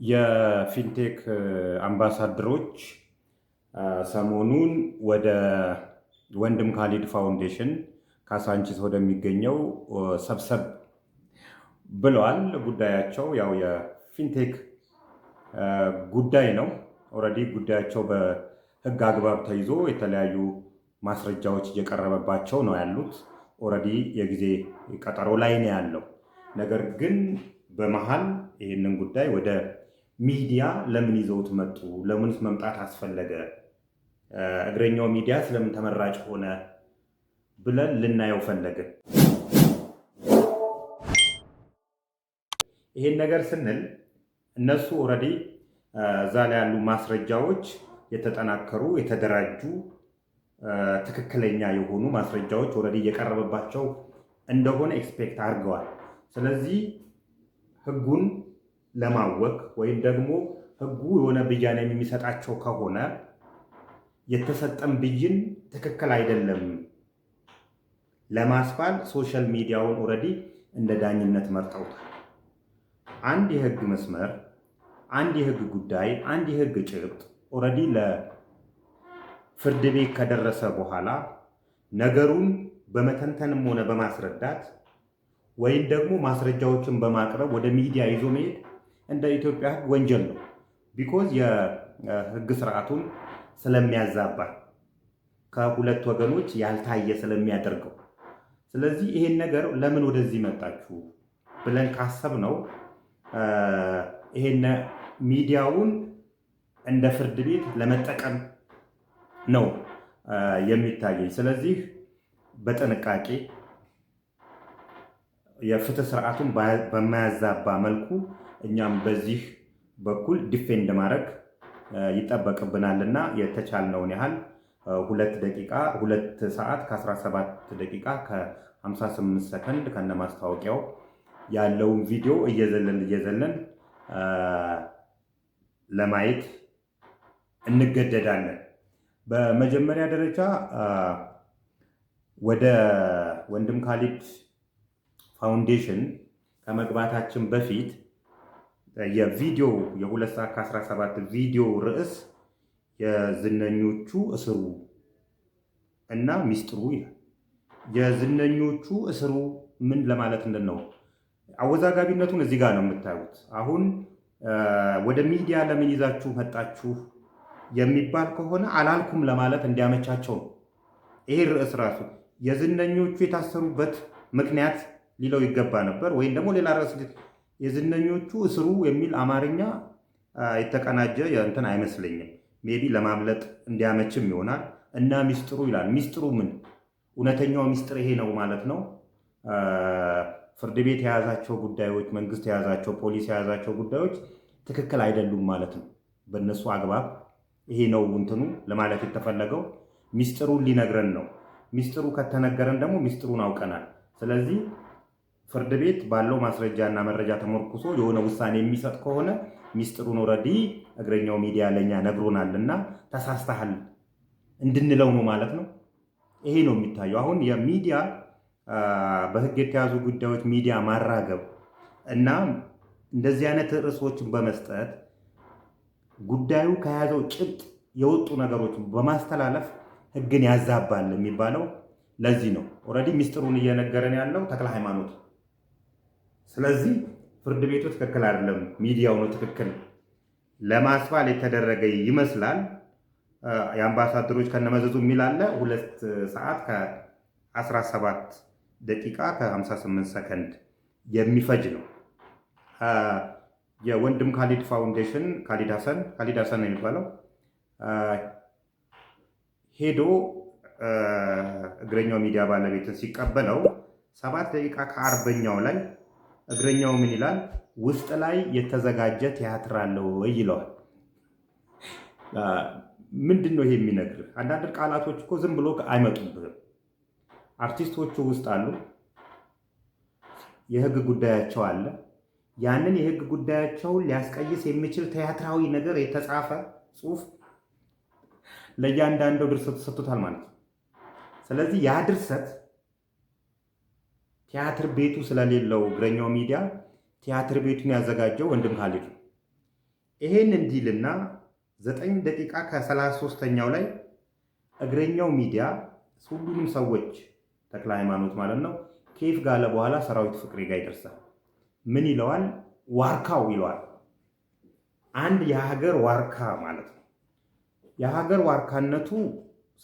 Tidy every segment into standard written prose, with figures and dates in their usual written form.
የፊንቴክ አምባሳደሮች ሰሞኑን ወደ ወንድም ካሊድ ፋውንዴሽን ካሳንቺስ ወደሚገኘው ሰብሰብ ብለዋል። ጉዳያቸው ያው የፊንቴክ ጉዳይ ነው። ኦልሬዲ ጉዳያቸው በሕግ አግባብ ተይዞ የተለያዩ ማስረጃዎች እየቀረበባቸው ነው ያሉት። ኦልሬዲ የጊዜ ቀጠሮ ላይ ነው ያለው። ነገር ግን በመሃል ይህንን ጉዳይ ወደ ሚዲያ ለምን ይዘውት መጡ? ለምንስ መምጣት አስፈለገ? እግረኛው ሚዲያ ስለምን ተመራጭ ሆነ ብለን ልናየው ፈለግን። ይሄን ነገር ስንል እነሱ ኦልሬዲ እዛ ላይ ያሉ ማስረጃዎች የተጠናከሩ የተደራጁ ትክክለኛ የሆኑ ማስረጃዎች ኦልሬዲ እየቀረበባቸው እንደሆነ ኤክስፔክት አድርገዋል። ስለዚህ ህጉን ለማወቅ ወይም ደግሞ ህጉ የሆነ ብያኔ የሚሰጣቸው ከሆነ የተሰጠን ብይን ትክክል አይደለም ለማስባል ሶሻል ሚዲያውን ኦልሬዲ እንደ ዳኝነት መርጠውታል። አንድ የህግ መስመር፣ አንድ የህግ ጉዳይ፣ አንድ የህግ ጭብጥ ኦልሬዲ ለፍርድ ቤት ከደረሰ በኋላ ነገሩን በመተንተንም ሆነ በማስረዳት ወይም ደግሞ ማስረጃዎችን በማቅረብ ወደ ሚዲያ ይዞ መሄድ እንደ ኢትዮጵያ ህግ ወንጀል ነው። ቢኮዝ የህግ ስርዓቱን ስለሚያዛባ ከሁለት ወገኖች ያልታየ ስለሚያደርገው። ስለዚህ ይሄን ነገር ለምን ወደዚህ መጣችሁ ብለን ካሰብነው ይሄን ሚዲያውን እንደ ፍርድ ቤት ለመጠቀም ነው የሚታየኝ። ስለዚህ በጥንቃቄ የፍትህ ስርዓቱን በማያዛባ መልኩ እኛም በዚህ በኩል ዲፌንድ ማድረግ ይጠበቅብናልና የተቻልነውን ያህል 2 ሰዓት ከ17 ደቂቃ ከ58 ሰከንድ ከነ ማስታወቂያው ያለውን ቪዲዮ እየዘለን ለማየት እንገደዳለን። በመጀመሪያ ደረጃ ወደ ወንድም ካሊድ ፋውንዴሽን ከመግባታችን በፊት የቪዲዮ የ2 ሰዓት ከ17 ቪዲዮ ርዕስ የዝነኞቹ እስሩ እና ሚስጥሩ ይላል። የዝነኞቹ እስሩ ምን ለማለት ነው? አወዛጋቢነቱን እዚህ ጋር ነው የምታዩት። አሁን ወደ ሚዲያ ለምን ይዛችሁ መጣችሁ የሚባል ከሆነ አላልኩም ለማለት እንዲያመቻቸው ነው። ይሄ ርዕስ ራሱ የዝነኞቹ የታሰሩበት ምክንያት ሊለው ይገባ ነበር። ወይም ደግሞ ሌላ ርዕስ የዝነኞቹ እስሩ የሚል አማርኛ የተቀናጀ እንትን አይመስለኝም። ሜቢ ለማምለጥ እንዲያመችም ይሆናል። እና ሚስጥሩ ይላል። ሚስጥሩ ምን? እውነተኛው ሚስጥር ይሄ ነው ማለት ነው። ፍርድ ቤት የያዛቸው ጉዳዮች፣ መንግስት የያዛቸው፣ ፖሊስ የያዛቸው ጉዳዮች ትክክል አይደሉም ማለት ነው። በእነሱ አግባብ ይሄ ነው እንትኑ ለማለት የተፈለገው። ሚስጥሩን ሊነግረን ነው። ሚስጥሩ ከተነገረን ደግሞ ሚስጥሩን አውቀናል። ስለዚህ ፍርድ ቤት ባለው ማስረጃ እና መረጃ ተመርኩሶ የሆነ ውሳኔ የሚሰጥ ከሆነ ሚስጥሩን ኦልሬዲ እግረኛው ሚዲያ ለኛ ነግሮናል እና ተሳስተሃል እንድንለው ነው ማለት ነው። ይሄ ነው የሚታየው። አሁን የሚዲያ በህግ የተያዙ ጉዳዮች ሚዲያ ማራገብ እና እንደዚህ አይነት ርዕሶችን በመስጠት ጉዳዩ ከያዘው ጭብጥ የወጡ ነገሮችን በማስተላለፍ ህግን ያዛባል የሚባለው ለዚህ ነው። ኦልሬዲ ሚስጥሩን እየነገረን ያለው ተክለ ሃይማኖት። ስለዚህ ፍርድ ቤቱ ትክክል አይደለም፣ ሚዲያው ነው ትክክል ለማስባል የተደረገ ይመስላል። የአምባሳደሮች ከነመዘዙ የሚል አለ። 2 ሰዓት ከ17 ደቂቃ ከ58 ሰከንድ የሚፈጅ ነው። የወንድም ካሊድ ፋውንዴሽን ካሊድ ሀሰን ነው የሚባለው ሄዶ እግረኛው ሚዲያ ባለቤትን ሲቀበለው 7 ደቂቃ ከ40ኛው ላይ እግረኛው ምን ይላል? ውስጥ ላይ የተዘጋጀ ቲያትር አለው ወይ ይለዋል። ምንድን ነው ይሄ የሚነግርህ? አንዳንድ ቃላቶች እኮ ዝም ብሎ አይመጡብህም። አርቲስቶቹ ውስጥ አሉ፣ የህግ ጉዳያቸው አለ። ያንን የህግ ጉዳያቸውን ሊያስቀይስ የሚችል ቲያትራዊ ነገር የተጻፈ ጽሑፍ ለእያንዳንዱ ድርሰት ተሰጥቶታል ማለት ነው። ስለዚህ ያ ድርሰት ቲያትር ቤቱ ስለሌለው እግረኛው ሚዲያ ቲያትር ቤቱን ያዘጋጀው ወንድም ካሊድ ነው። ይሄን እንዲልና 9 ደቂቃ ከ33ኛው ላይ እግረኛው ሚዲያ ሁሉንም ሰዎች ተክለ ሃይማኖት ማለት ነው ኬፍ ጋለ በኋላ ሰራዊት ፍቅሬ ጋር ይደርሳል። ምን ይለዋል? ዋርካው ይለዋል። አንድ የሀገር ዋርካ ማለት ነው። የሀገር ዋርካነቱ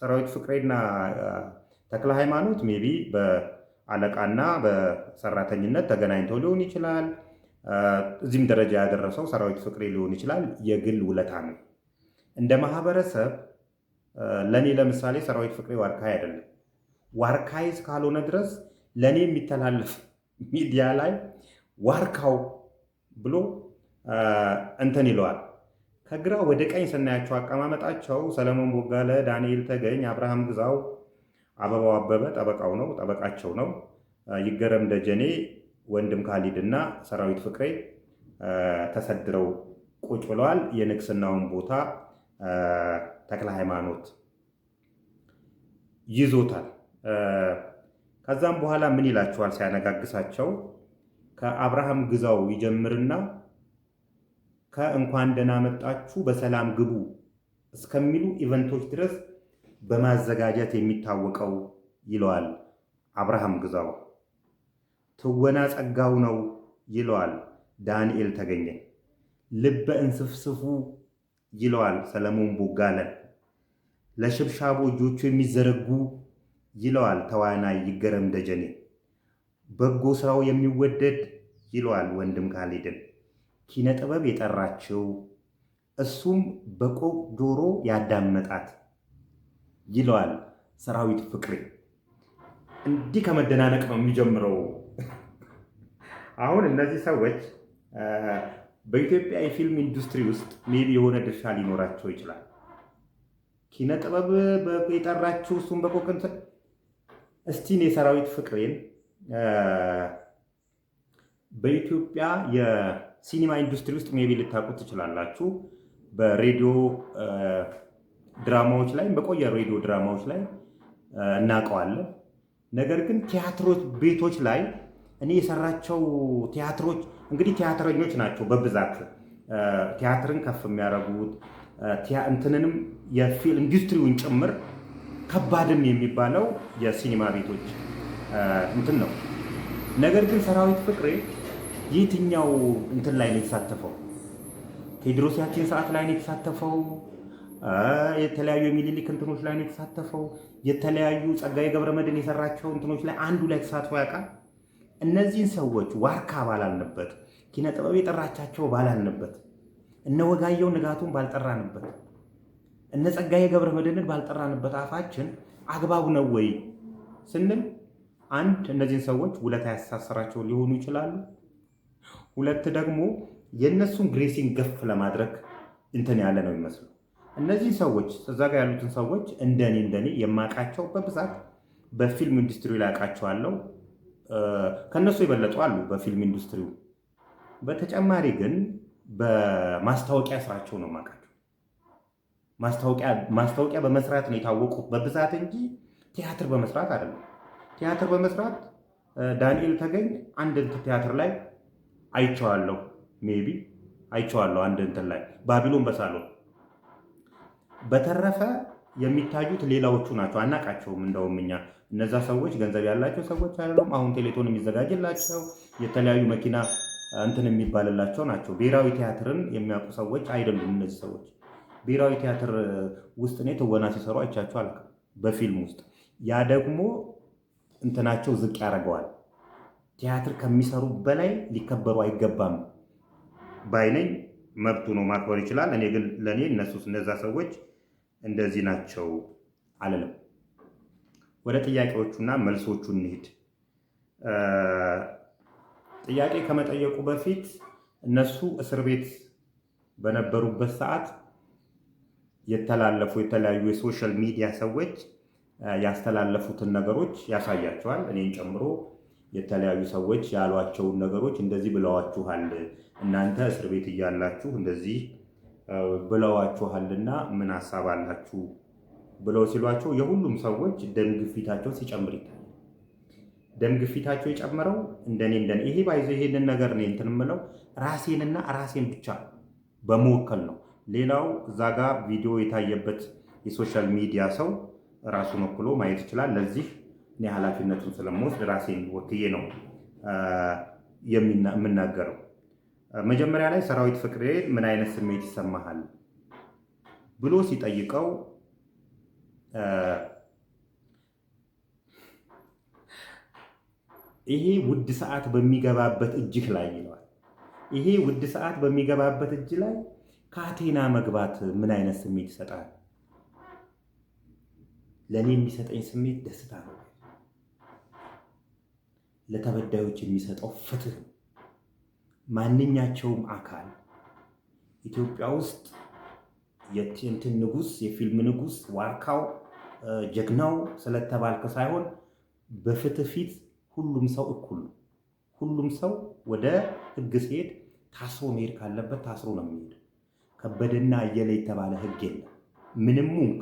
ሰራዊት ፍቅሬና ተክለ ሃይማኖት ሜቢ በአለቃና በሰራተኝነት ተገናኝተው ሊሆን ይችላል። እዚህም ደረጃ ያደረሰው ሰራዊት ፍቅሬ ሊሆን ይችላል። የግል ውለታ ነው። እንደ ማህበረሰብ ለኔ ለምሳሌ ሰራዊት ፍቅሬ ዋርካይ አይደለም። ዋርካይ እስካልሆነ ድረስ ለኔ የሚተላለፍ ሚዲያ ላይ ዋርካው ብሎ እንትን ይለዋል። ከግራ ወደ ቀኝ ስናያቸው አቀማመጣቸው ሰለሞን ቦጋለ፣ ዳንኤል ተገኝ፣ አብርሃም ግዛው፣ አበባው አበበ ጠበቃው ነው ጠበቃቸው ነው። ይገረም ደጀኔ፣ ወንድም ካሊድ እና ሰራዊት ፍቅሬ ተሰድረው ቁጭ ብለዋል። የንግስናውን ቦታ ተክለ ሃይማኖት ይዞታል። ከዛም በኋላ ምን ይላቸዋል ሲያነጋግሳቸው? ከአብርሃም ግዛው ይጀምርና ከእንኳን ደህና መጣችሁ በሰላም ግቡ እስከሚሉ ኢቨንቶች ድረስ በማዘጋጀት የሚታወቀው ይለዋል አብርሃም ግዛው። ትወና ጸጋው ነው ይለዋል ዳንኤል ተገኘ። ልበ እንስፍስፉ ይለዋል ሰለሞን ቦጋለ። ለሽብሻቦ እጆቹ የሚዘረጉ ይለዋል ተዋናይ ይገረም ደጀኔ። በጎ ስራው የሚወደድ ይለዋል ወንድም ካሊድን። ኪነ ጥበብ የጠራችው እሱም በቆቅ ጆሮ ያዳመጣት ይለዋል ሰራዊት ፍቅሬ። እንዲህ ከመደናነቅ ነው የሚጀምረው። አሁን እነዚህ ሰዎች በኢትዮጵያ የፊልም ኢንዱስትሪ ውስጥ ሜቢ የሆነ ድርሻ ሊኖራቸው ይችላል። ኪነ ጥበብ የጠራችው እሱም በቆቅንት እስቲን የሰራዊት ፍቅሬን በኢትዮጵያ የሲኒማ ኢንዱስትሪ ውስጥ ሜቢ ልታውቁት ትችላላችሁ። በሬዲዮ ድራማዎች ላይ በቆየ ሬዲዮ ድራማዎች ላይ እናውቀዋለን። ነገር ግን ቲያትሮች ቤቶች ላይ እኔ የሰራቸው ቲያትሮች እንግዲህ ቲያትረኞች ናቸው በብዛት ቲያትርን ከፍ የሚያደርጉት እንትንንም የፊልም ኢንዱስትሪውን ጭምር ከባድም የሚባለው የሲኒማ ቤቶች እንትን ነው። ነገር ግን ሰራዊት ፍቅሬ የትኛው እንትን ላይ ነው የተሳተፈው? ቴዎድሮስ ያችን ሰዓት ላይ ነው የተሳተፈው። የተለያዩ የሚኒሊክ እንትኖች ላይ ነው የተሳተፈው። የተለያዩ ጸጋዬ ገብረመድህን የሰራቸው እንትኖች ላይ አንዱ ላይ ተሳትፎ ያውቃል። እነዚህን ሰዎች ዋርካ ባላልንበት፣ ኪነ ጥበብ የጠራቻቸው ባላልንበት፣ እነ ወጋየሁ ንጋቱን ባልጠራንበት፣ እነ ጸጋዬ ገብረመድህንን ባልጠራንበት አፋችን አግባብ ነው ወይ ስንል አንድ እነዚህን ሰዎች ውለታ ያሳሰራቸው ሊሆኑ ይችላሉ። ሁለት ደግሞ የእነሱን ግሬሲንግ ገፍ ለማድረግ እንትን ያለ ነው ይመስሉ። እነዚህ ሰዎች እዛ ጋር ያሉትን ሰዎች እንደኔ የማውቃቸው በብዛት በፊልም ኢንዱስትሪ ላይ አውቃቸዋለሁ። ከነሱ የበለጡ አሉ በፊልም ኢንዱስትሪው። በተጨማሪ ግን በማስታወቂያ ስራቸው ነው የማውቃቸው። ማስታወቂያ በመስራት ነው የታወቁት በብዛት እንጂ ቲያትር በመስራት አይደለም። ቲያትር በመስራት ዳንኤል ተገኝ አንድ ቲያትር ላይ አይቼዋለሁ። ሜቢ አይቼዋለሁ አንድ እንትን ላይ ባቢሎን በሳሎን። በተረፈ የሚታዩት ሌላዎቹ ናቸው፣ አናቃቸውም። እንደውም እኛ እነዛ ሰዎች ገንዘብ ያላቸው ሰዎች አይደሉም። አሁን ቴሌቶን የሚዘጋጅላቸው የተለያዩ መኪና እንትን የሚባልላቸው ናቸው። ብሔራዊ ቲያትርን የሚያውቁ ሰዎች አይደሉም እነዚህ ሰዎች። ብሔራዊ ቲያትር ውስጥ እኔ ትወና ሲሰሩ አይቻቸው አላውቅም በፊልም ውስጥ። ያ ደግሞ እንትናቸው ዝቅ ያደርገዋል። ቲያትር ከሚሰሩ በላይ ሊከበሩ አይገባም ባይነኝ። መብቱ ነው፣ ማክበር ይችላል። እኔ ግን ለእኔ እነዛ ሰዎች እንደዚህ ናቸው አልልም። ወደ ጥያቄዎቹና መልሶቹ እንሂድ። ጥያቄ ከመጠየቁ በፊት እነሱ እስር ቤት በነበሩበት ሰዓት የተላለፉ የተለያዩ የሶሻል ሚዲያ ሰዎች ያስተላለፉትን ነገሮች ያሳያቸዋል። እኔን ጨምሮ የተለያዩ ሰዎች ያሏቸውን ነገሮች እንደዚህ ብለዋችኋል፣ እናንተ እስር ቤት እያላችሁ እንደዚህ ብለዋችኋልና ምን ሀሳብ አላችሁ ብለው ሲሏቸው የሁሉም ሰዎች ደም ግፊታቸው ሲጨምር ይታያል። ደም ግፊታቸው የጨመረው እንደኔ ይሄ ባይዘ ይሄንን ነገር ነው እንትን የምለው ራሴንና ራሴን ብቻ በመወከል ነው። ሌላው እዛ ጋር ቪዲዮ የታየበት የሶሻል ሚዲያ ሰው ራሱን ወክሎ ማየት ይችላል። ለዚህ እኔ ኃላፊነቱን ስለምወስድ ራሴን ወክዬ ነው የምናገረው። መጀመሪያ ላይ ሰራዊት ፍቅሬ ምን አይነት ስሜት ይሰማሃል ብሎ ሲጠይቀው ይሄ ውድ ሰዓት በሚገባበት እጅህ ላይ ይለዋል። ይሄ ውድ ሰዓት በሚገባበት እጅ ላይ ካቴና መግባት ምን አይነት ስሜት ይሰጣል? ለእኔ የሚሰጠኝ ስሜት ደስታ ነው። ለተበዳዮች የሚሰጠው ፍትህ ነው። ማንኛቸውም አካል ኢትዮጵያ ውስጥ የእንትን ንጉስ፣ የፊልም ንጉስ፣ ዋርካው፣ ጀግናው ስለተባልክ ሳይሆን በፍትህ ፊት ሁሉም ሰው እኩል ነው። ሁሉም ሰው ወደ ህግ ሲሄድ ታስሮ መሄድ ካለበት ታስሮ ነው የሚሄድ። ከበደና አየለ የተባለ ህግ የለም። ምንም ሙንክ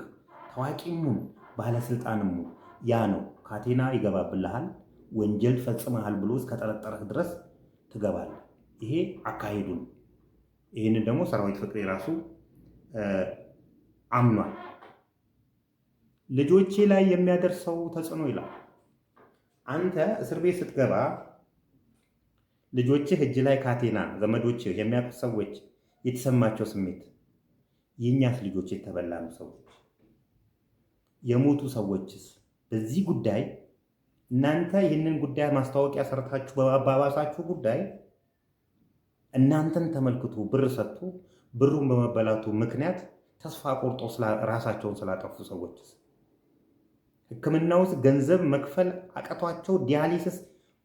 ታዋቂም ሙን ባለስልጣንም ሙን ያ ነው። ካቴና ይገባብልሃል። ወንጀል ፈጽመሃል ብሎ እስከጠረጠረህ ድረስ ትገባለህ። ይሄ አካሄዱ ነው። ይህንን ደግሞ ሰራዊት ፍቅሬ ራሱ አምኗል። ልጆቼ ላይ የሚያደርሰው ተጽዕኖ ይላል። አንተ እስር ቤት ስትገባ ልጆችህ እጅ ላይ ካቴና፣ ዘመዶችህ፣ የሚያውቁ ሰዎች የተሰማቸው ስሜት፣ የእኛስ ልጆች የተበላኑ ሰዎች፣ የሞቱ ሰዎችስ? በዚህ ጉዳይ እናንተ ይህንን ጉዳይ ማስታወቂያ ሰርታችሁ በማባባሳችሁ ጉዳይ እናንተን ተመልክቶ ብር ሰጥቶ ብሩን በመበላቱ ምክንያት ተስፋ ቆርጦ ራሳቸውን ስላጠፉ ሰዎችስ? ሕክምና ውስጥ ገንዘብ መክፈል አቅቷቸው ዲያሊሲስ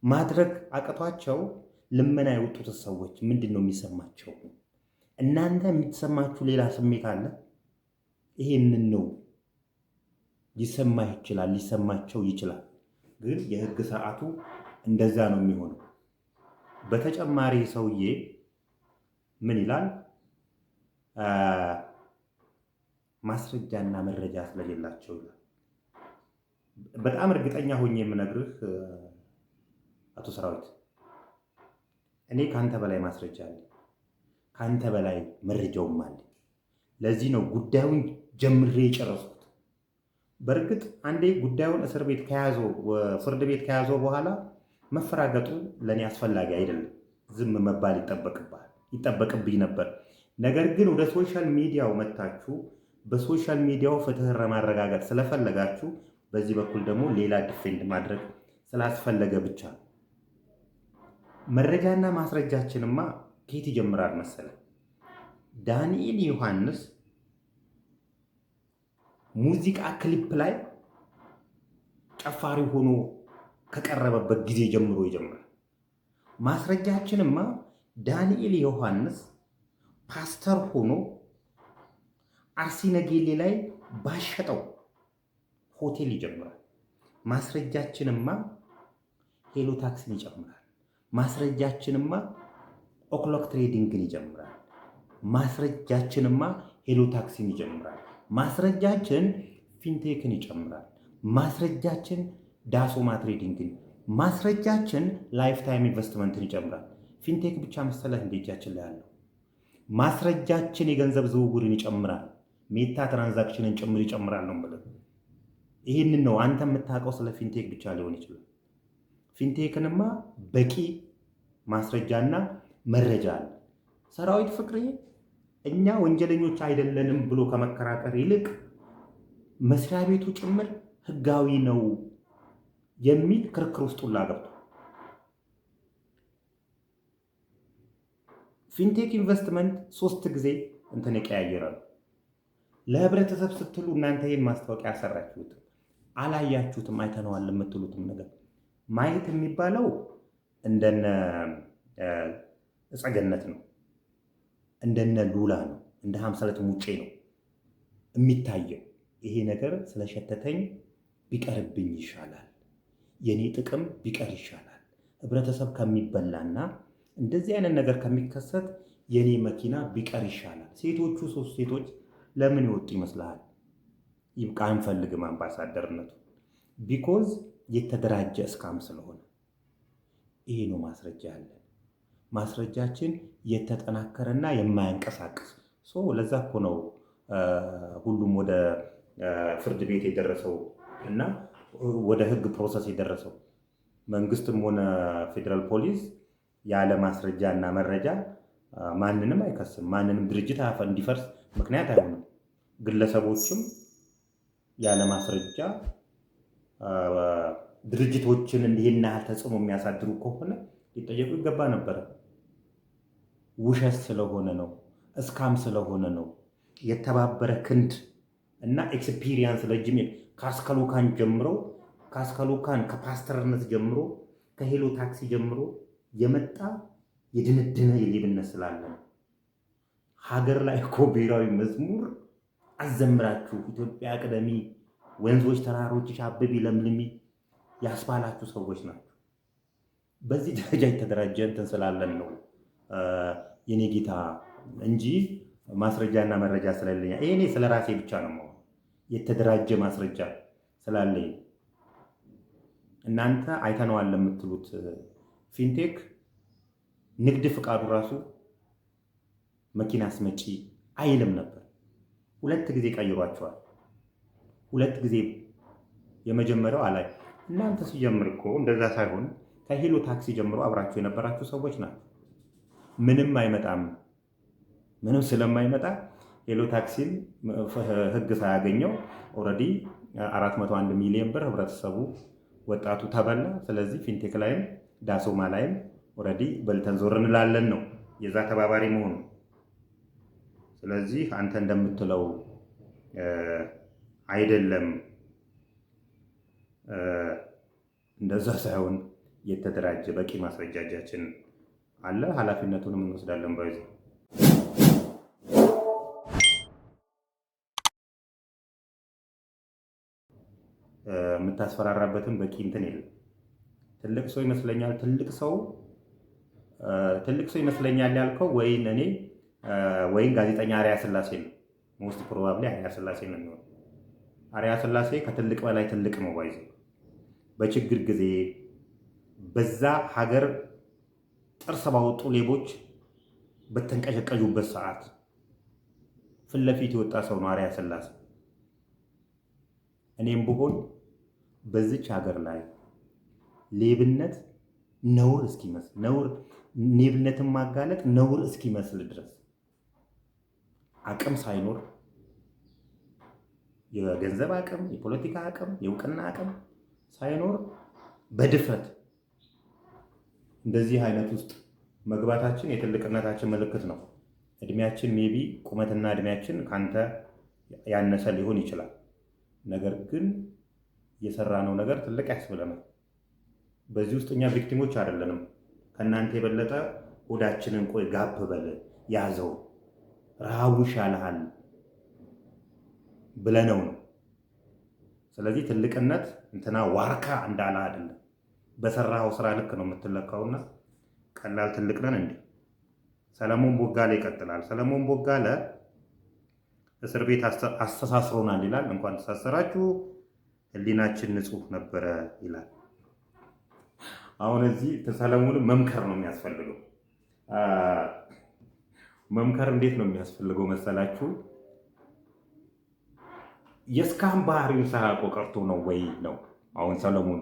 ማድረግ አቅቷቸው ልመና የወጡት ሰዎች ምንድን ነው የሚሰማቸው? እናንተ የሚሰማችሁ ሌላ ስሜት አለ። ይሄንን ነው ሊሰማህ ይችላል፣ ሊሰማቸው ይችላል። ግን የህግ ስርዓቱ እንደዛ ነው የሚሆነው። በተጨማሪ ሰውዬ ምን ይላል? ማስረጃና መረጃ ስለሌላቸው ይላል። በጣም እርግጠኛ ሆኜ የምነግርህ አቶ ሰራዊት፣ እኔ ከአንተ በላይ ማስረጃ አለ፣ ከአንተ በላይ መረጃውም አለ። ለዚህ ነው ጉዳዩን ጀምሬ የጨረስኩት። በእርግጥ አንዴ ጉዳዩን እስር ቤት ከያዘው ፍርድ ቤት ከያዘው በኋላ መፈራገጡ ለእኔ አስፈላጊ አይደለም። ዝም መባል ይጠበቅብኝ ነበር። ነገር ግን ወደ ሶሻል ሚዲያው መታችሁ በሶሻል ሚዲያው ፍትህን ለማረጋገጥ ስለፈለጋችሁ በዚህ በኩል ደግሞ ሌላ ዲፌንድ ማድረግ ስላስፈለገ ብቻ ነው። መረጃና ማስረጃችንማ ከየት ይጀምራል መሰለ? ዳንኤል ዮሐንስ ሙዚቃ ክሊፕ ላይ ጨፋሪ ሆኖ ከቀረበበት ጊዜ ጀምሮ ይጀምራል። ማስረጃችንማ ዳንኤል ዮሐንስ ፓስተር ሆኖ አርሲ ነገሌ ላይ ባሸጠው ሆቴል ይጀምራል። ማስረጃችንማ ሄሎ ታክሲን ይጨምራል። ማስረጃችንማ ኦክሎክ ትሬዲንግን ይጀምራል። ማስረጃችንማ ሄሎ ታክሲን ይጀምራል። ማስረጃችን ፊንቴክን ይጨምራል። ማስረጃችን ዳሶማ ትሬዲንግን፣ ማስረጃችን ላይፍ ታይም ኢንቨስትመንትን ይጨምራል። ፊንቴክ ብቻ መሰለህ እንደ እጃችን ላይ ያለው? ማስረጃችን የገንዘብ ዝውውርን ይጨምራል። ሜታ ትራንዛክሽንን ጭምር ይጨምራል ነው ብለን ይህንን ነው አንተ የምታውቀው። ስለ ፊንቴክ ብቻ ሊሆን ይችላል። ፊንቴክንማ በቂ ማስረጃና መረጃ አለ። ሰራዊት ፍቅሬ እኛ ወንጀለኞች አይደለንም ብሎ ከመከራከር ይልቅ መስሪያ ቤቱ ጭምር ህጋዊ ነው የሚል ክርክር ውስጥ ሁላ ገብቷል። ፊንቴክ ኢንቨስትመንት 3 ጊዜ እንትን የቀያየራሉ። ለህብረተሰብ ስትሉ እናንተ ይህን ማስታወቂያ አልሰራችሁትም፣ አላያችሁትም፣ አይተነዋል የምትሉትም ነገር ማየት የሚባለው እንደነ እጸገነት ነው፣ እንደነ ሉላ ነው፣ እንደ 52 ሙጬ ነው የሚታየው። ይሄ ነገር ስለሸተተኝ ቢቀርብኝ ይሻላል፣ የኔ ጥቅም ቢቀር ይሻላል፣ ህብረተሰብ ከሚበላና እንደዚህ አይነት ነገር ከሚከሰት የኔ መኪና ቢቀር ይሻላል። ሴቶቹ 3 ሴቶች ለምን ይወጡ ይመስልሃል? ይብቃ፣ አንፈልግም አምባሳደርነቱ። ቢኮዝ የተደራጀ እስካም ስለሆነ። ይሄ ነው ማስረጃ ያለን። ማስረጃችን የተጠናከረና የማያንቀሳቅስ ለዛ እኮ ነው ሁሉም ወደ ፍርድ ቤት የደረሰው እና ወደ ህግ ፕሮሰስ የደረሰው። መንግስትም ሆነ ፌዴራል ፖሊስ ያለ ማስረጃ እና መረጃ ማንንም አይከስም። ማንንም ድርጅት እንዲፈርስ ምክንያት አይሆንም። ግለሰቦችም ያለ ማስረጃ ድርጅቶችን እንዲህና ተጽዕኖ የሚያሳድሩ ከሆነ ሊጠየቁ ይገባ ነበረ። ውሸት ስለሆነ ነው፣ እስካም ስለሆነ ነው። የተባበረ ክንድ እና ኤክስፒሪየንስ ረጅም ከአስከሎካን ጀምሮ ከፓስተርነት ጀምሮ ከሄሎ ታክሲ ጀምሮ የመጣ የድንድነ የሌብነት ስላለ ነው። ሀገር ላይ እኮ ብሔራዊ መዝሙር አዘምራችሁ ኢትዮጵያ ቅደሚ፣ ወንዞች ተራሮችሽ አብቢ ለምልሚ ያስባላችሁ ሰዎች ናቸው። በዚህ ደረጃ የተደራጀ እንትን ስላለን ነው የኔ ጌታ እንጂ ማስረጃና መረጃ ስለሌለኝ እኔ ስለ ራሴ ብቻ ነው የተደራጀ ማስረጃ ስላለኝ። እናንተ አይተነዋል ለምትሉት ፊንቴክ ንግድ ፍቃዱ ራሱ መኪና አስመጪ አይልም ነበር። 2 ጊዜ ቀይሯቸዋል። 2 ጊዜ የመጀመሪያው አላይ እናንተ ሲጀምር እኮ እንደዛ ሳይሆን ከሄሎ ታክሲ ጀምሮ አብራችሁ የነበራችሁ ሰዎች ናቸው። ምንም አይመጣም። ምንም ስለማይመጣ ሄሎ ታክሲን ህግ ሳያገኘው ኦልሬዲ 401 ሚሊዮን ብር ህብረተሰቡ ወጣቱ ተበላ። ስለዚህ ፊንቴክ ላይም ዳሶማ ላይም ኦልሬዲ በልተን ዞር እንላለን ነው የዛ ተባባሪ መሆኑ። ስለዚህ አንተ እንደምትለው አይደለም፣ እንደዛ ሳይሆን የተደራጀ በቂ ማስረጃጃችን አለ። ኃላፊነቱንም እንወስዳለን። ባይዘ የምታስፈራራበትም በቂ እንትን የለም። ትልቅ ሰው ይመስለኛል ያልከው ወይን እኔ ወይን ጋዜጠኛ አርያ ስላሴ ነው። ሞስት ፕሮባብሊ አርያ ስላሴ ነው የሚሆነው። አርያ ስላሴ ከትልቅ በላይ ትልቅ ነው። ባይዘ በችግር ጊዜ በዛ ሀገር ጥርስ ባወጡ ሌቦች በተንቀሸቀዡበት ሰዓት ፊት ለፊት የወጣ ሰው ነው አርያ ስላሴ። እኔም ብሆን በዚች ሀገር ላይ ሌብነት ነውር እስኪመስል ሌብነትን ማጋለጥ ነውር እስኪመስል ድረስ አቅም ሳይኖር የገንዘብ አቅም፣ የፖለቲካ አቅም፣ የእውቅና አቅም ሳይኖር በድፍረት እንደዚህ አይነት ውስጥ መግባታችን የትልቅነታችን ምልክት ነው። እድሜያችን ሜቢ ቁመትና እድሜያችን ካንተ ያነሰ ሊሆን ይችላል። ነገር ግን የሰራነው ነገር ትልቅ ያስብለናል። በዚህ ውስጥ እኛ ቪክቲሞች አይደለንም። ከእናንተ የበለጠ ሆዳችንን ቆይ ጋብ በል ያዘው ረሃቡ ይሻልሃል ብለነው ነው። ስለዚህ ትልቅነት እንትና ዋርካ እንዳለ አይደለም። በሰራው ስራ ልክ ነው የምትለካውና ቀላል ትልቅ ነን እንዴ? ሰለሞን ቦጋለ ይቀጥላል። ሰለሞን ቦጋለ እስር ቤት አስተሳስሮናል ይላል። እንኳን ተሳሰራችሁ፣ ህሊናችን ንጹህ ነበረ ይላል። አሁን እዚህ ሰለሞን መምከር ነው የሚያስፈልገው። መምከር እንዴት ነው የሚያስፈልገው መሰላችሁ? የእስካሁን ባህሪውን ሳያውቀው ቀርቶ ነው ወይ ነው። አሁን ሰለሞን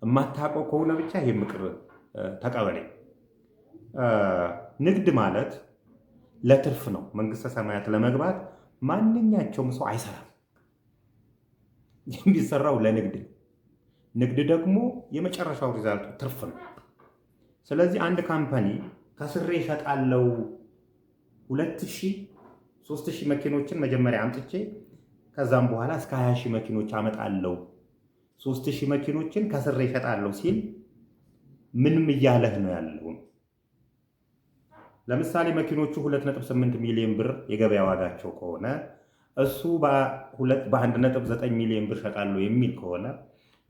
የማታውቀው ከሆነ ብቻ ይሄ ምክር ተቀበለኝ። ንግድ ማለት ለትርፍ ነው። መንግስተ ሰማያት ለመግባት ማንኛቸውም ሰው አይሰራም። የሚሰራው ለንግድ ነው። ንግድ ደግሞ የመጨረሻው ሪዛልቱ ትርፍ ነው። ስለዚህ አንድ ካምፓኒ ከስሬ እሸጣለሁ 2000 3000 መኪኖችን መጀመሪያ አምጥቼ ከዛም በኋላ እስከ 20000 መኪኖች አመጣለሁ 3000 መኪኖችን ከስሬ እሸጣለሁ ሲል ምንም እያለህ ነው ያለው። ለምሳሌ መኪኖቹ 2.8 ሚሊዮን ብር የገበያ ዋጋቸው ከሆነ እሱ በ1.9 ሚሊዮን ብር እሸጣለሁ የሚል ከሆነ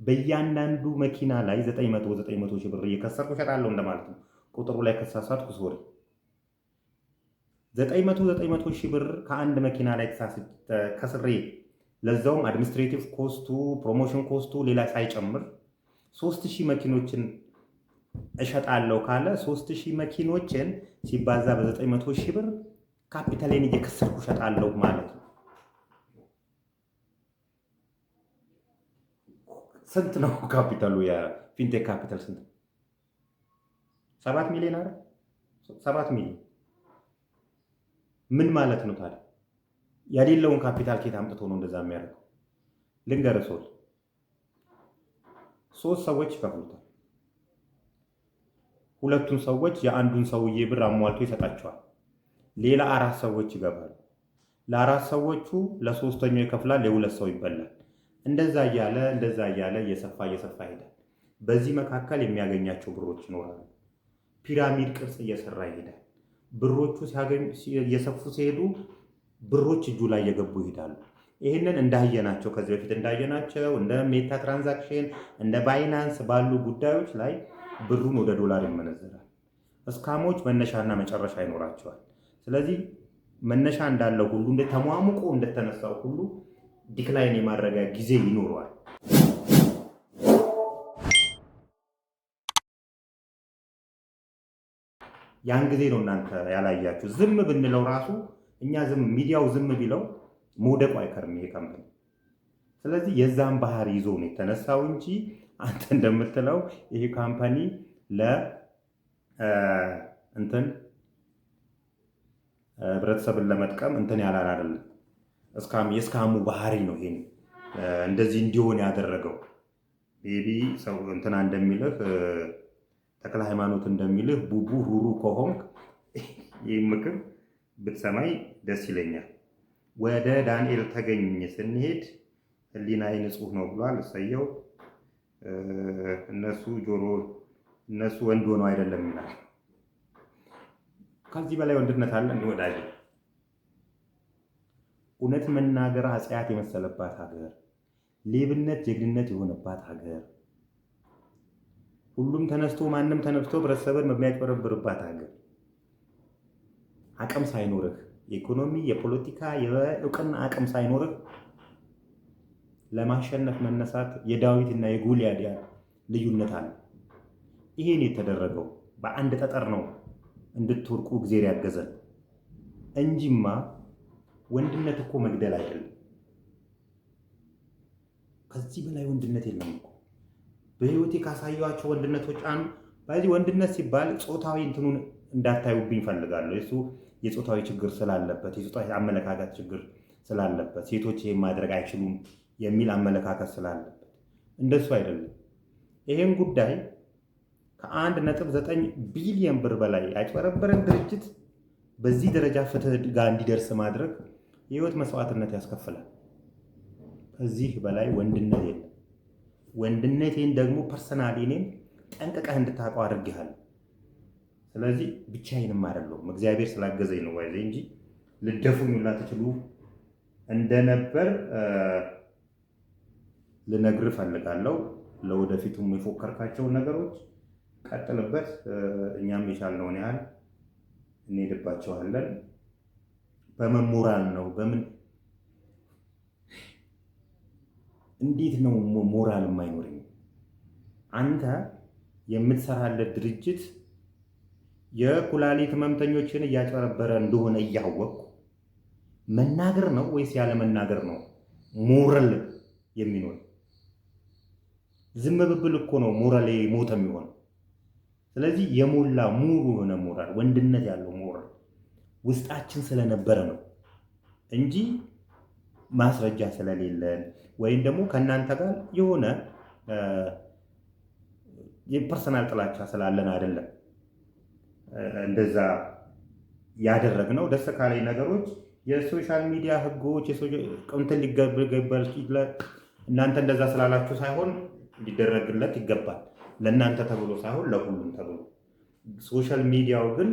በእያንዳንዱ መኪና ላይ 900 ሺህ ብር እየከሰርኩ እሸጣለሁ እንደማለት ነው። ቁጥሩ ላይ ከተሳሳትኩ ሶሪ። 900 ሺህ ብር ከአንድ መኪና ላይ ከስሬ ለዛውም አድሚኒስትሬቲቭ ኮስቱ፣ ፕሮሞሽን ኮስቱ ሌላ ሳይጨምር 3000 መኪኖችን እሸጣለሁ ካለ 3000 መኪኖችን ሲባዛ በ900 ሺህ ብር ካፒታሌን እየከሰርኩ እሸጣለሁ ማለት ነው። ስንት ነው ካፒታሉ? የፊንቴክ ካፒታል ስንት? 7 ሚሊዮን አይደል? 7 ሚሊዮን ምን ማለት ነው ታዲያ? የሌለውን ካፒታል ኬት አምጥቶ ነው እንደዛ የሚያደርገው? ልንገርህ፣ ሶስት ሰዎች ይከፍሉታል። ሁለቱን ሰዎች የአንዱን ሰውዬ ብር አሟልቶ ይሰጣቸዋል። ሌላ 4 ሰዎች ይገባሉ። ለ4 ሰዎቹ ለሶስተኛው ይከፍላል። የሁለት ሰው ይበላል። እንደዛ እያለ እየሰፋ ይሄዳል። በዚህ መካከል የሚያገኛቸው ብሮች ይኖራሉ። ፒራሚድ ቅርጽ እየሰራ ይሄዳል። ብሮቹ እየሰፉ ሲሄዱ ብሮች እጁ ላይ እየገቡ ይሄዳሉ። ይህንን እንዳየናቸው ከዚህ በፊት እንዳየናቸው እንደ ሜታ ትራንዛክሽን እንደ ባይናንስ ባሉ ጉዳዮች ላይ ብሩን ወደ ዶላር ይመነዘራል። እስካሞች መነሻና መጨረሻ ይኖራቸዋል። ስለዚህ መነሻ እንዳለው ሁሉ ተሟሙቆ እንደተነሳው ሁሉ ዲክላይን የማድረጊያ ጊዜ ይኖረዋል። ያን ጊዜ ነው እናንተ ያላያችሁ። ዝም ብንለው ራሱ እኛ ሚዲያው ዝም ቢለው መውደቁ አይቀርም ይሄ ካምፓኒ። ስለዚህ የዛን ባህሪ ይዞ ነው የተነሳው እንጂ አንተ እንደምትለው ይሄ ካምፓኒ ህብረተሰብን ለመጥቀም ያላል አይደለም። የስካሙ ባህሪ ነው ይሄን እንደዚህ እንዲሆን ያደረገው። ቤቢ ሰው እንደሚልህ ተክለ ሃይማኖት እንደሚልህ ቡቡ ሁሩ ከሆንክ ይህ ምክር ብትሰማኝ ደስ ይለኛል። ወደ ዳንኤል ተገኝ ስንሄድ ህሊናዬ ንጹህ ነው ብሏል። እሰየው። እነሱ ወንድ ሆነው አይደለም ይላል። ከዚህ በላይ ወንድነት አለ እንዴ ወዳጅ? እውነት መናገር ኃጢአት የመሰለባት ሀገር፣ ሌብነት ጀግንነት የሆነባት ሀገር፣ ሁሉም ተነስቶ ማንም ተነስቶ ህብረተሰብን በሚያጭበረብርባት ሀገር አቅም ሳይኖርህ የኢኮኖሚ የፖለቲካ የእውቅና አቅም ሳይኖርህ ለማሸነፍ መነሳት የዳዊትና የጎልያድ ልዩነት አለ። ይሄን የተደረገው በአንድ ጠጠር ነው እንድትወርቁ እግዜር ያገዘን እንጂማ ወንድነት እኮ መግደል አይደለም። ከዚህ በላይ ወንድነት የለም እኮ። በህይወቴ ካሳየኋቸው ወንድነቶች አንዱ በዚህ ወንድነት ሲባል ጾታዊ እንትኑን እንዳታዩብኝ ፈልጋለሁ። እሱ የጾታዊ ችግር ስላለበት የጾታዊ አመለካከት ችግር ስላለበት ሴቶች ይሄን ማድረግ አይችሉም የሚል አመለካከት ስላለበት እንደሱ አይደለም። ይሄን ጉዳይ ከ1.9 ቢሊዮን ብር በላይ ያጭበረበረን ድርጅት በዚህ ደረጃ ፍትህ ጋር እንዲደርስ ማድረግ የህይወት መስዋዕትነት ያስከፍላል። ከዚህ በላይ ወንድነት የለም። ወንድነቴን ደግሞ ፐርሰናሊ እኔም ጠንቅቀህ እንድታውቀው አድርጌሃለሁ። ስለዚህ ብቻዬንም አይደለሁም እግዚአብሔር ስላገዘኝ ነው እንጂ ልደፉኝ ሁላ ትችሉ እንደነበር ልነግርህ እፈልጋለሁ። ለወደፊቱም የፎከርካቸውን ነገሮች ቀጥልበት። እኛም የቻልነውን ያህል እንሄድባቸዋለን። በመሞራል ነው። እንዴት ነው ሞራል የማይኖረኝ? አንተ የምትሰራለት ድርጅት የኩላሊት ህመምተኞችን እያጨበረበረ እንደሆነ እያወቅኩ መናገር ነው ወይስ ያለ መናገር ነው ሞራል የሚኖር? ዝም ብብል እኮ ነው ሞራል ሞተ የሚሆነው። ስለዚህ የሞላ ሙሉ የሆነ ሞራል ወንድነት ያለው ሞራል ውስጣችን ስለነበረ ነው እንጂ ማስረጃ ስለሌለን ወይም ደግሞ ከእናንተ ጋር የሆነ የፐርሰናል ጥላቻ ስላለን አይደለም። እንደዛ ያደረግነው ደስ ካለኝ ነገሮች የሶሻል ሚዲያ ህጎች እንትን ሊገበል እናንተ እንደዛ ስላላችሁ ሳይሆን ሊደረግለት ይገባል። ለእናንተ ተብሎ ሳይሆን ለሁሉም ተብሎ። ሶሻል ሚዲያው ግን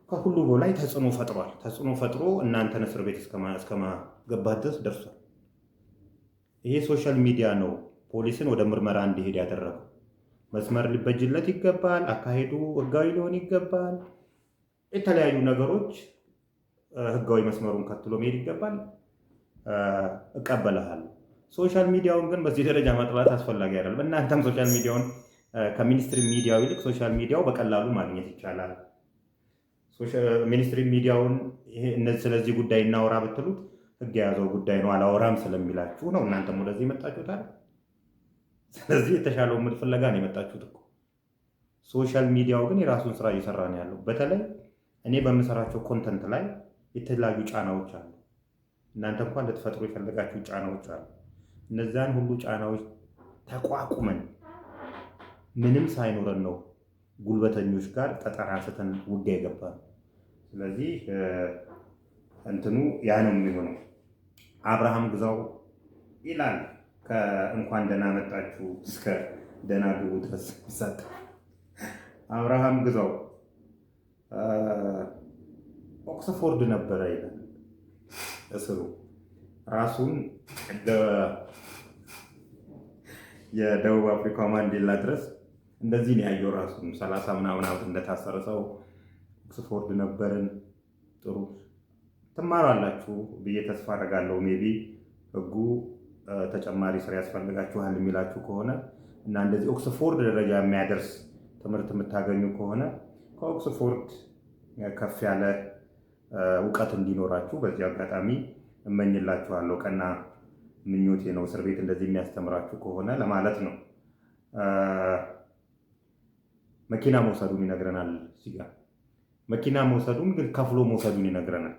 ከሁሉ በላይ ተጽዕኖ ፈጥሯል። ተጽዕኖ ፈጥሮ እናንተን እስር ቤት እስከማገባት ድረስ ደርሷል። ይሄ ሶሻል ሚዲያ ነው ፖሊስን ወደ ምርመራ እንዲሄድ ያደረገው። መስመር ሊበጅለት ይገባል። አካሄዱ ህጋዊ ሊሆን ይገባል። የተለያዩ ነገሮች ህጋዊ መስመሩን ከትሎ መሄድ ይገባል። እቀበልሃለሁ። ሶሻል ሚዲያውን ግን በዚህ ደረጃ ማጥላት አስፈላጊ አይደለም። እናንተም ሶሻል ሚዲያውን ከሚኒስትሪ ሚዲያው ይልቅ ሶሻል ሚዲያው በቀላሉ ማግኘት ይቻላል። ሚኒስትሪ ሚዲያውን ስለዚህ ጉዳይ እናወራ ብትሉት ህግ የያዘው ጉዳይ ነው አላወራም ስለሚላችሁ ነው እናንተም ወደዚህ የመጣችሁታል። ስለዚህ የተሻለውን ምድ ፍለጋ ነው የመጣችሁት እኮ። ሶሻል ሚዲያው ግን የራሱን ስራ እየሰራ ነው ያለው። በተለይ እኔ በምሰራቸው ኮንተንት ላይ የተለያዩ ጫናዎች አሉ። እናንተ እንኳን ልትፈጥሩ የፈለጋችሁ ጫናዎች አሉ። እነዛን ሁሉ ጫናዎች ተቋቁመን ምንም ሳይኖረን ነው ጉልበተኞች ጋር ጠጠር አንስተን ውጊያ የገባን። ስለዚህ እንትኑ ያ ነው የሚሆነው። አብርሃም ግዛው ይላል ከእንኳን ደህና መጣችሁ እስከ ደህና ግቡ ድረስ ይሳጥ። አብርሃም ግዛው ኦክስፎርድ ነበረ ይላል እስሩ። ራሱን የደቡብ አፍሪካ ማንዴላ ድረስ እንደዚህ ነው ያየው። ራሱን 30 ምናምን ዓመት እንደታሰረ ሰው ኦክስፎርድ ነበርን። ጥሩ ትማራላችሁ ብዬ ተስፋ አደርጋለሁ። ሜቢ ህጉ ተጨማሪ ስራ ያስፈልጋችኋል የሚላችሁ ከሆነ እና እንደዚህ ኦክስፎርድ ደረጃ የሚያደርስ ትምህርት የምታገኙ ከሆነ ከኦክስፎርድ ከፍ ያለ እውቀት እንዲኖራችሁ በዚህ አጋጣሚ እመኝላችኋለሁ። ቀና ምኞቴ ነው። እስር ቤት እንደዚህ የሚያስተምራችሁ ከሆነ ለማለት ነው። መኪና መውሰዱን ይነግረናል። እዚህ ጋር መኪና መውሰዱን ግን ከፍሎ መውሰዱን ይነግረናል።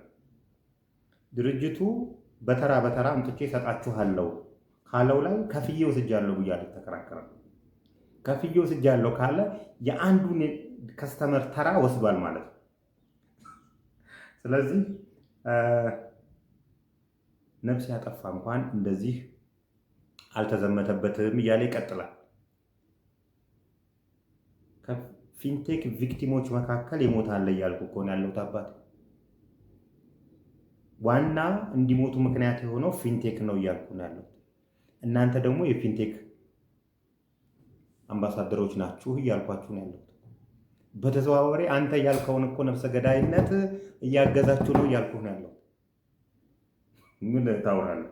ድርጅቱ በተራ በተራ አምጥቼ እሰጣችኋለሁ ካለው ላይ ከፍዬ ወስጃለሁ ብዬ አልተከራከረም። ከፍዬ ወስጃለሁ ካለ የአንዱን ከስተመር ተራ ወስዷል ማለት ነው። ስለዚህ ነፍስ ያጠፋ እንኳን እንደዚህ አልተዘመተበትም እያለ ይቀጥላል። ከፊንቴክ ቪክቲሞች መካከል ይሞታል እያልኩ እኮ ነው ያለሁት አባት። ዋና እንዲሞቱ ምክንያት የሆነው ፊንቴክ ነው እያልኩ ነው ያለሁት። እናንተ ደግሞ የፊንቴክ አምባሳደሮች ናችሁ እያልኳችሁ ነው ያለሁት። በተዘዋዋሪ አንተ ያልከውን እኮ ነፍሰ ገዳይነት እያገዛችሁ ነው እያልኩ ነው ያለሁት። ምን ታወራለህ?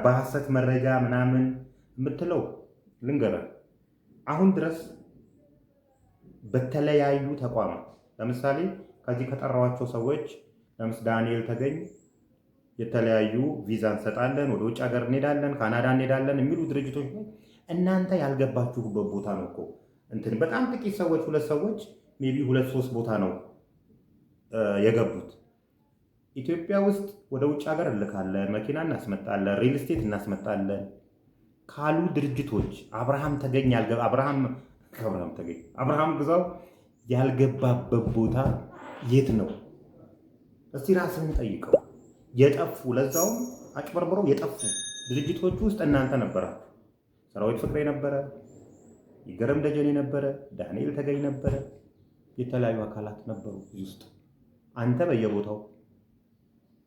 በሐሰት መረጃ ምናምን የምትለው ልንገርህ። አሁን ድረስ በተለያዩ ተቋማት ለምሳሌ ከዚህ ከጠራዋቸው ሰዎች ዳንኤል ተገኝ የተለያዩ ቪዛ እንሰጣለን፣ ወደ ውጭ ሀገር እንሄዳለን፣ ካናዳ እንሄዳለን የሚሉ ድርጅቶች እናንተ ያልገባችሁበት ቦታ ነው እኮ እንትን በጣም ጥቂት ሰዎች፣ 2 ሰዎች ሜቢ 2-3 ቦታ ነው የገቡት። ኢትዮጵያ ውስጥ ወደ ውጭ ሀገር እንልካለን፣ መኪና እናስመጣለን፣ ሪል ስቴት እናስመጣለን ካሉ ድርጅቶች አብርሃም ግዛው ያልገባበት ቦታ የት ነው? እስቲ ራስህን ጠይቀው። የጠፉ ለዛውም አጭበርብረው የጠፉ ድርጅቶች ውስጥ እናንተ ነበራችሁ። ሰራዊት ፍቅሬ ነበረ፣ ይገረም ደጀኔ ነበረ፣ ዳንኤል ተገኝ ነበረ፣ የተለያዩ አካላት ነበሩ እዚህ ውስጥ። አንተ በየቦታው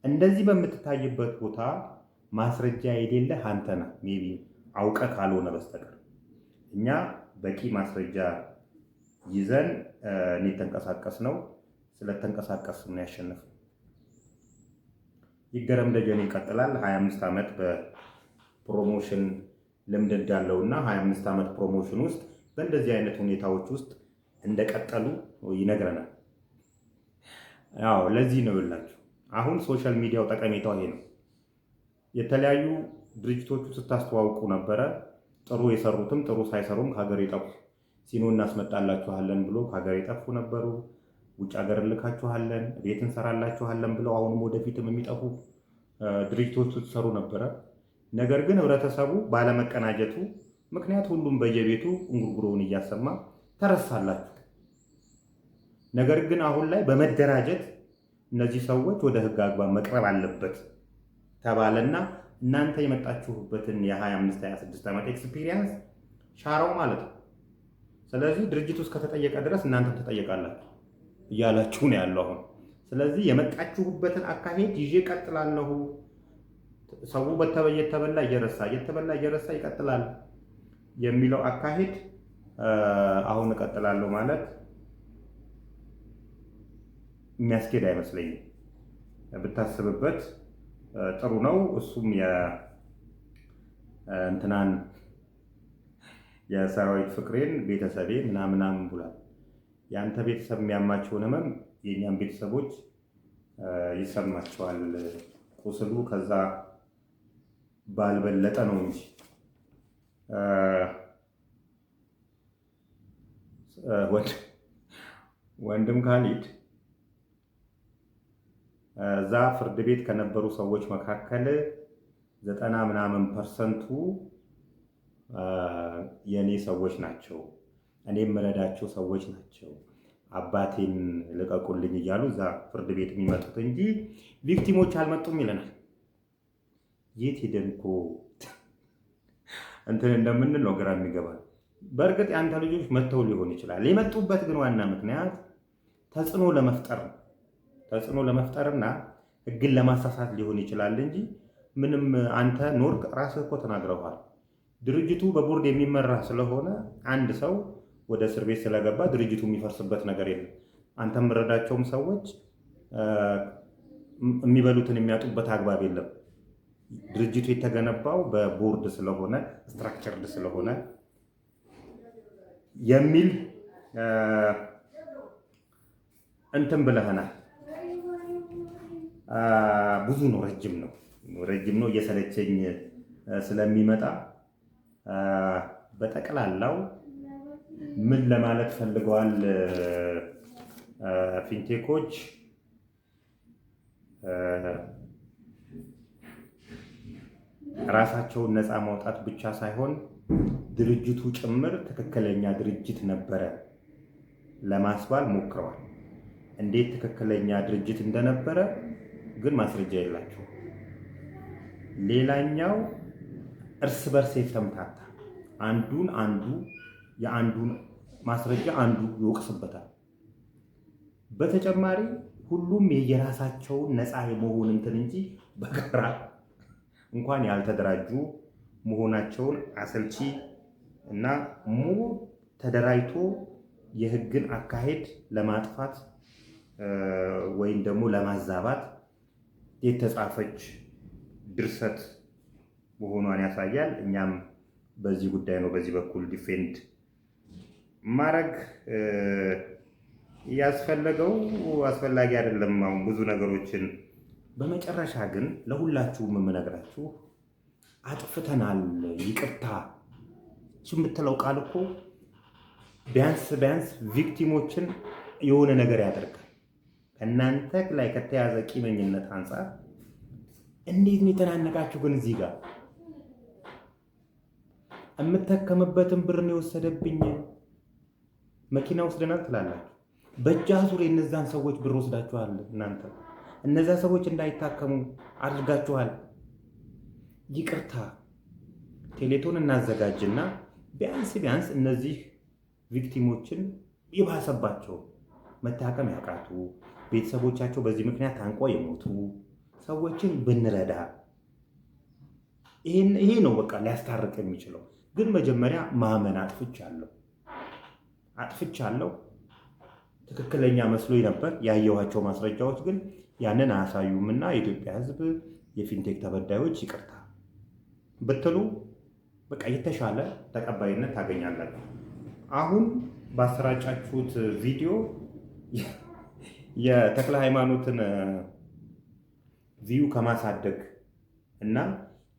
እንደዚህ በምትታይበት ቦታ ማስረጃ የሌለህ አንተ ነህ። ሜቢ አውቀህ ካልሆነ በስተቀር እኛ በቂ ማስረጃ ይዘን የተንቀሳቀስ ነው። ስለተንቀሳቀስ ነው ያሸነፍነው። ይገረም ደጀኔ ይቀጥላል። 25 ዓመት በፕሮሞሽን ልምድ እንዳለውና 25 ዓመት ፕሮሞሽን ውስጥ በእንደዚህ አይነት ሁኔታዎች ውስጥ እንደቀጠሉ ይነግረናል። ያው ለዚህ ነው ይላችሁ አሁን ሶሻል ሚዲያው ጠቀሜታው ይሄ ነው። የተለያዩ ድርጅቶቹ ስታስተዋውቁ ነበረ። ጥሩ የሰሩትም ጥሩ ሳይሰሩም ከሀገር የጠፉ ሲኖ እናስመጣላችኋለን ብሎ ከሀገር የጠፉ ነበሩ። ውጭ ሀገር እንልካችኋለን፣ ቤት እንሰራላችኋለን ብለው አሁንም ወደፊትም የሚጠፉ ድርጅቶቹ ትሰሩ ነበረ። ነገር ግን ህብረተሰቡ ባለመቀናጀቱ ምክንያት ሁሉም በየቤቱ እንጉርጉሮውን እያሰማ ተረሳላችሁ። ነገር ግን አሁን ላይ በመደራጀት እነዚህ ሰዎች ወደ ህግ አግባብ መቅረብ አለበት ተባለና እናንተ የመጣችሁበትን የ25-26 ዓመት ኤክስፒሪየንስ ሻረው ማለት ነው። ስለዚህ ድርጅቱ እስከተጠየቀ ድረስ እናንተም ተጠየቃላችሁ እያላችሁ ነው ያለው አሁን። ስለዚህ የመጣችሁበትን አካሄድ ይዤ እቀጥላለሁ። ሰው እየተበላ እየረሳ ይቀጥላል የሚለው አካሄድ አሁን እቀጥላለሁ ማለት የሚያስኬድ አይመስለኝም። ብታስብበት ጥሩ ነው። እሱም የሰራዊት ፍቅሬን ቤተሰቤ ምናምናም ብሏል። የአንተ ቤተሰብ የሚያማቸውን ህመም የእኛም ቤተሰቦች ይሰማቸዋል። ቁስሉ ከዛ ባልበለጠ ነው እንጂ ወንድም ካሊድ እዛ ፍርድ ቤት ከነበሩ ሰዎች መካከል 90% የኔ ሰዎች ናቸው፣ እኔ የምረዳቸው ሰዎች ናቸው፣ አባቴን ልቀቁልኝ እያሉ እዛ ፍርድ ቤት የሚመጡት እንጂ ቪክቲሞች አልመጡም ይለናል። የት ሄደን እኮ እንትን እንደምንል ነው ግራ የሚገባል። በእርግጥ የአንተ ልጆች መጥተው ሊሆን ይችላል። የመጡበት ግን ዋና ምክንያት ተጽዕኖ ለመፍጠር ነው። ተጽዕኖ ለመፍጠርና ህግን ለማሳሳት ሊሆን ይችላል እንጂ ምንም አንተ ኖርክ ራስህ እኮ ተናግረዋል። ድርጅቱ በቦርድ የሚመራ ስለሆነ አንድ ሰው ወደ እስር ቤት ስለገባ ድርጅቱ የሚፈርስበት ነገር የለም። አንተ የምረዳቸውም ሰዎች የሚበሉትን የሚያጡበት አግባብ የለም። ድርጅቱ የተገነባው በቦርድ ስለሆነ ስትራክቸርድ ስለሆነ የሚል እንትን ብለህናል። ብዙ ነው፣ ረጅም ነው እየሰለቸኝ ስለሚመጣ በጠቅላላው ምን ለማለት ፈልገዋል ፊንቴኮች? ራሳቸውን ነፃ ማውጣት ብቻ ሳይሆን ድርጅቱ ጭምር ትክክለኛ ድርጅት ነበረ ለማስባል ሞክረዋል። እንዴት ትክክለኛ ድርጅት እንደነበረ ግን ማስረጃ የላቸው። ሌላኛው እርስ በርስ የተምታታ አንዱ የአንዱን ማስረጃ አንዱ ይወቅስበታል። በተጨማሪ ሁሉም የየራሳቸውን ነፃ የመሆን እንትን እንጂ በጋራ እንኳን ያልተደራጁ መሆናቸውን አሰልቺ እና ሙሉ ተደራጅቶ የህግን አካሄድ ለማጥፋት ወይም ደግሞ ለማዛባት የተጻፈች ድርሰት መሆኗን ያሳያል። እኛም በዚህ ጉዳይ ነው በዚህ በኩል ዲፌንድ ማድረግ ያስፈለገው። አስፈላጊ አይደለም አሁን ብዙ ነገሮችን። በመጨረሻ ግን ለሁላችሁም የምነግራችሁ አጥፍተናል፣ ይቅርታ የምትለው ቃል እኮ ቢያንስ ቪክቲሞችን የሆነ ነገር ያደርጋል። ከእናንተ ላይ ከተያዘ ቂመኝነት አንጻር እንዴት ነው የተናነቃችሁ? ግን እዚህ ጋር የምተከምበትን ብር ነው የወሰደብኝ፣ መኪና ወስደናል ትላላችሁ። በእጅ አዙር የእነዛን ሰዎች ብር ወስዳችኋል። እናንተ እነዛ ሰዎች እንዳይታከሙ አድርጋችኋል። ይቅርታ ቴሌቶን እናዘጋጅና ቢያንስ እነዚህ ቪክቲሞችን የባሰባቸው መታከም ያቃቱ ቤተሰቦቻቸው በዚህ ምክንያት ታንቆ የሞቱ ሰዎችን ብንረዳ ይሄ ነው በቃ ሊያስታርቅ የሚችለው። ግን መጀመሪያ ማመን አጥፍቻለሁ ትክክለኛ መስሎኝ ነበር። ያየኋቸው ማስረጃዎች ግን ያንን አያሳዩምና የኢትዮጵያ ሕዝብ የፊንቴክ ተበዳዮች ይቅርታ ብትሉ በቃ የተሻለ ተቀባይነት ታገኛላችሁ። አሁን ባሰራጫችሁት ቪዲዮ የተክለ ሃይማኖትን ቪው ከማሳደግ እና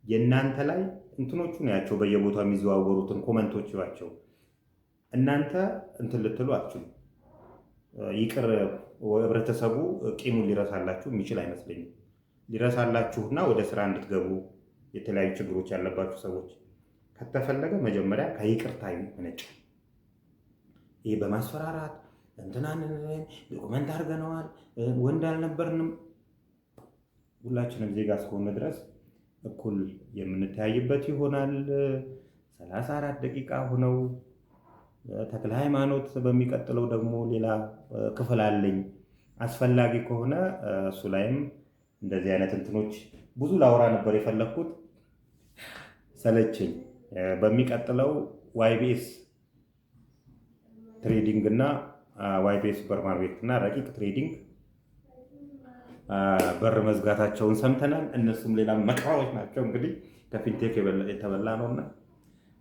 የእናንተ ላይ እንትኖቹ ናቸው በየቦታው የሚዘዋወሩትን ኮመንቶች ናቸው። እናንተ እንትን ልትሉ አትችሉ። ይቅር ህብረተሰቡ ቂሙን ሊረሳላችሁ የሚችል አይመስለኝም። ሊረሳላችሁና ወደ ስራ እንድትገቡ የተለያዩ ችግሮች ያለባችሁ ሰዎች ከተፈለገ መጀመሪያ ከይቅርታ ይመነጫል። ይሄ በማስፈራራት እንትናን ዶክመንት አድርገነዋል ወንድ አልነበርንም፣ ሁላችንም ዜጋ እስከሆነ ድረስ እኩል የምንተያይበት ይሆናል። 34 ደቂቃ ሆነው ተክለ ሃይማኖት በሚቀጥለው ደግሞ ሌላ ክፍል አለኝ። አስፈላጊ ከሆነ እሱ ላይም እንደዚህ አይነት እንትኖች ብዙ ላውራ ነበር የፈለግኩት፣ ሰለቸኝ። በሚቀጥለው ዋይቢኤስ ትሬዲንግ እና ዋይቢኤስ ሱፐርማርኬት እና ረቂቅ ትሬዲንግ በር መዝጋታቸውን ሰምተናል። እነሱም ሌላ መቃወች ናቸው። እንግዲህ ከፊንቴክ የተበላ ነውና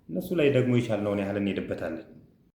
እነሱ ላይ ደግሞ የቻልነውን ያህል እንሄድበታለን።